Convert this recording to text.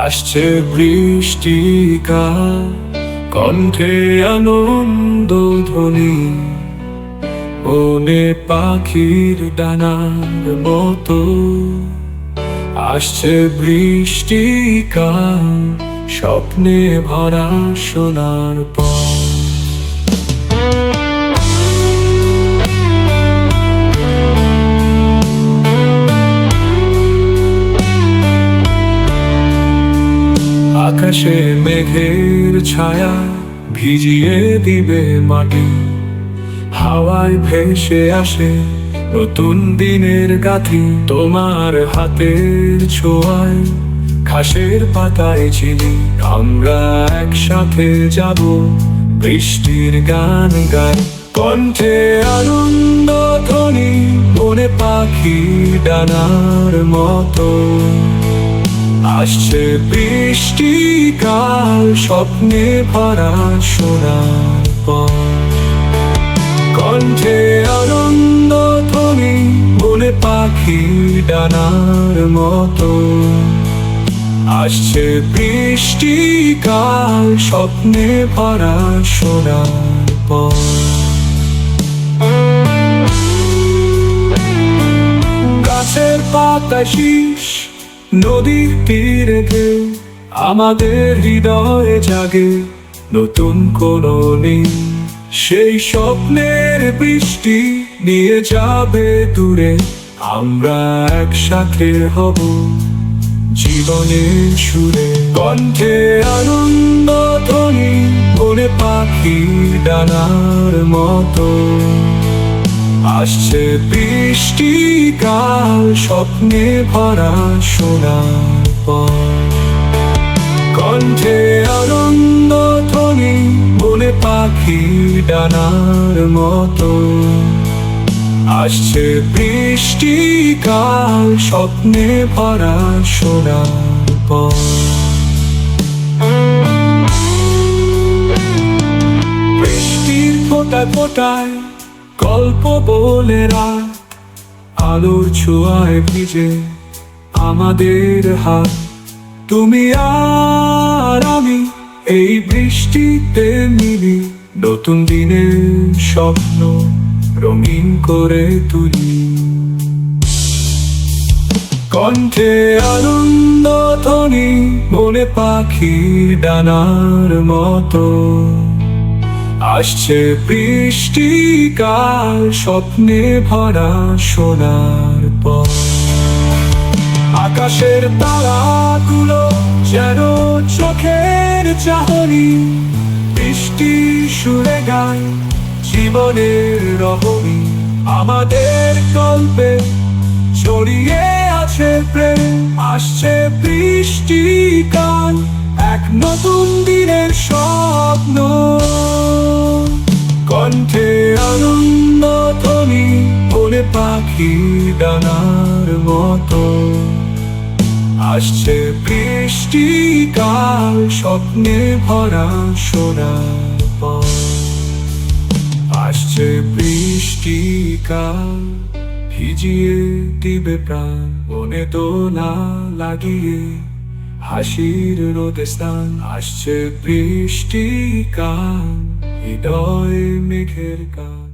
আসছে বৃষ্টিকাল, কণ্ঠে আনন্দ ধ্বনি, বনে পাখির ডানার মতো। আসছে বৃষ্টিকাল, স্বপ্নে ভরা সোনার পথ। আকাশে মেঘের ছায়া ভিজিয়ে দিবে মাটি, হাওয়ায় ভেসে আসে নতুন দিনের গাথি। তোমার হাতের ছোঁয়ায় ঘাসের পাতায় ঝিলি, আমরা একসাথে যাব বৃষ্টির গান গাই। কণ্ঠে আনন্দ ধ্বনি, বনে পাখি ডানার মতো। আসছে বৃষ্টিকাল, স্বপ্নে ভরা সোনার পথ। কণ্ঠে আনন্দ ধ্বনি, বনে পাখি ডানার মতো। আসছে বৃষ্টিকাল, স্বপ্নে ভরা সোনার পথ। গাছের পাতায় শীষ, নদীর তীরে ঢেউ, আমাদের হৃদয়ে জাগে নতুন কোনো নীল। সেই স্বপ্নের বৃষ্টি নিয়ে যাবে দূরে, আমরা একসাথে হব জীবনের সুরে। কণ্ঠে আনন্দ ধ্বনি, বনে পাখি ডানার মতো। আসছে বৃষ্টিকাল, স্বপ্নে ভরা সোনার পথ। কণ্ঠে আনন্দ ধ্বনি, বনে পাখি ডানার মতো। আসছে বৃষ্টিকাল, স্বপ্নে ভরা সোনার পথ। বৃষ্টির ফোঁটায় ফোঁটায় গল্প বলে রাত, আলোর ছোঁয়ায় ভিজে আমাদের হাত। তুমি আর আমি এই বৃষ্টিতে মিলি, নতুন দিনের স্বপ্ন রঙিন করে তুলি। কণ্ঠে আনন্দ ধ্বনি, বনে পাখি ডানার মতো। আসছে বৃষ্টিকাল, স্বপ্নে ভরা সোনার পথ। আকাশের তারাগুলো যেন চোখের চাহনি, বৃষ্টি সুরে গায় জীবনের রহনি। আমাদের গল্পে ছড়িয়ে আছে প্রেম, আসছে বৃষ্টিকাল, এক নতুন দিনের স্বপ্ন। কণ্ঠে আনন্দ ধ্বনি, বনে পাখি ডানার মতো। আসছে বৃষ্টিকাল, স্বপ্নে ভরা সোনার পথ। আসছে বৃষ্টিকাল, ভিজিয়ে দিবে প্রাণ, মনে দোলা লাগিয়ে হাসির রোদে স্নান। আসছে বৃষ্টিকাল, হৃদয় মেঘের গান।